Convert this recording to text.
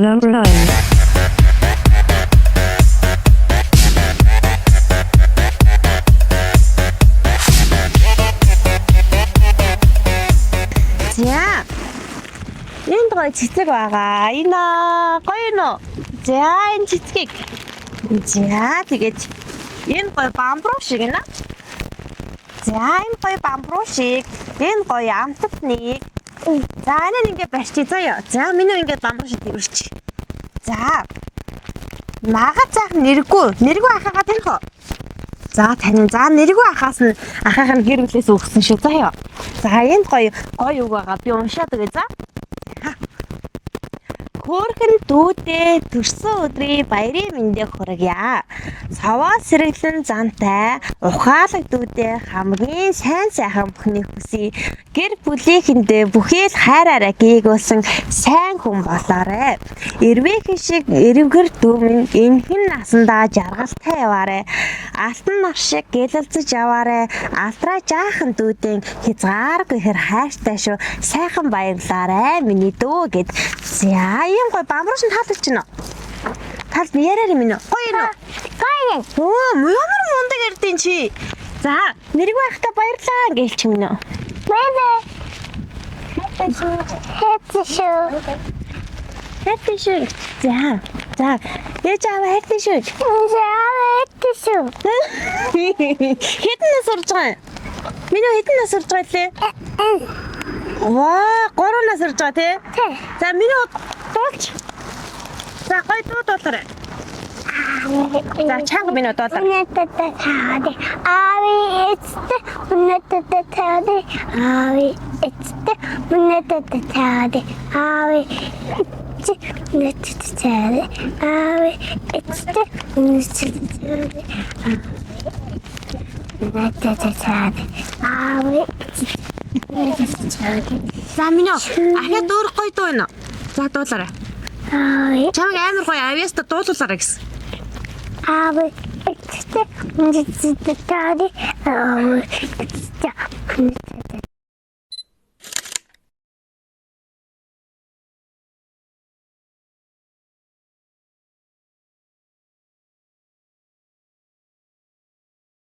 Number 9. За. Энд гоё цэцэг байгаа. Энэ гоё нөө. За энэ цэцгийг. За тэгээд энэ гоё бамбруу шиг нэ. За энэ гоё бамбруу шиг. Энэ гоё амтдныг. За энэ ингээд барьчих заяа. За миний ингээд бамбруу шиг дивэрч. За. Нагад цаахан нэргүй ахаага таних уу? За тань. За нэргүй ахаас нь ахаах нь гэр бүлээс өгсөн шүү заяа. За энд гоё үг байгаа. Би уншаад өгье за. Хөөрхөн дүүдээ төрсөн өдрийн баярын мэндийг хүргье. Саваа сэргэлэн зантай ухаалаг дүүдээ хамгийн сайн сайхан бүхнийг хүсье. Гэр бүлийнхэндээ бүхэл хайраараа гээгүүлсэн сайн хүн болоорой. Эрвээхэн шиг эрвгэр дүүмэн энхэн насандаа жаргалтай яваарай. Алтан нар шиг гэлэлцэж яваарай. Алтраа жаахан дүүдэн хязгааргүй хэр хайртай шүү. Сайхан баярлаарай миний дүү гэд. За ийм гоё бамбрууш нь таалж байна. Талд яриараа минь гоё нөө. Гоё. Оо ямар мундаг ярдیں чи. За нэргүй байхдаа баярлаа гэлч минь. Бай. Хэцүү шүү. За. Яаж аваа хэцүү шүү. Хэдэн нас сурж байгаа юм? Миний хэдэн нас сурж байгаа лээ? Ваа, 3 нас сурж байгаа тий? За миний дуулч. За гоё дуулаарай. За чанга миний дуулаа. Ави эцтэй үнэтэтэтэдэ. Ави эцтэй үнэтэтэтэдэ. Ави үнэтэтэтэдэ. Ави эцтэй үнэтэтэтэдэ. Ави за минь ахаа дуурах гоё дуу энэ. За дуулаарай. Чамаг амар гоё авьяаста дуулуулаарай гэсэн. Ави эцтэй үнэтэтэтэдэ. Ави эцтэй үнэтэтэтэдэ.